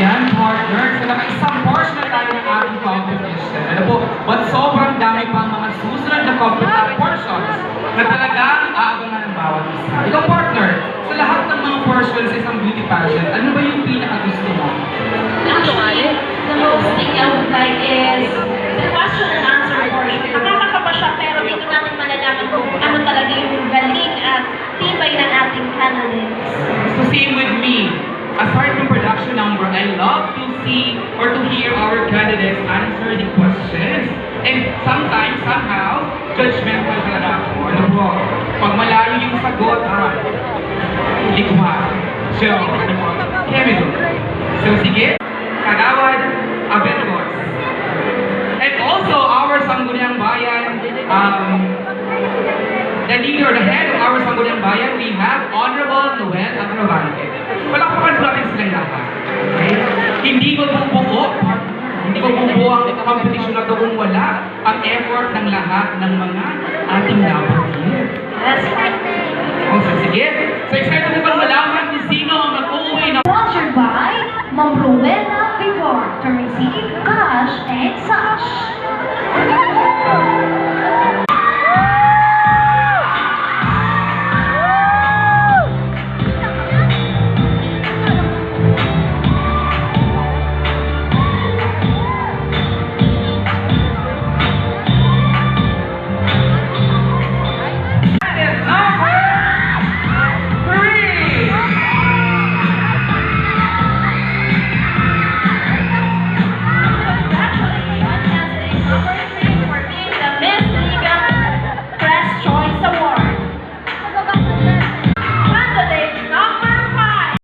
Yan, partner. So, naka-isang portion na tayo ng ating competition. Ano po, but sobrang dami pang mga susunod na portions na talagang aabangan ng bawat isa. Ikaw, partner, sa lahat ng mga portions sa isang beauty pageant, ano ba yung pinaka-gusto mo? Actually, the most thing I would like is the question and answer portion. Nakakakaba siya pero dito natin malalaman kung ano talaga yung galing at tibay ng ating candidates. So same with me. Aside from production number, I love to see or to hear our candidates answer the questions. And sometimes, somehow, judgmental talaga ako. Ano po? Pag malayo yung sagot, hindi ko ma. So, ano po? Here we go. So, sige. Kagawad Abenagos. And also, our Sangguniang Bayan, the leader, the head of our Sangguniang Bayan, we have Honorable Noel Agravante. Palakpakan po natin silang lahat. Okay? Hindi mabubuo ang competition na ito kung wala ang effort ng lahat ng mga ating nabanggit. That's right. Oh, so sige. So excited mo bang malaman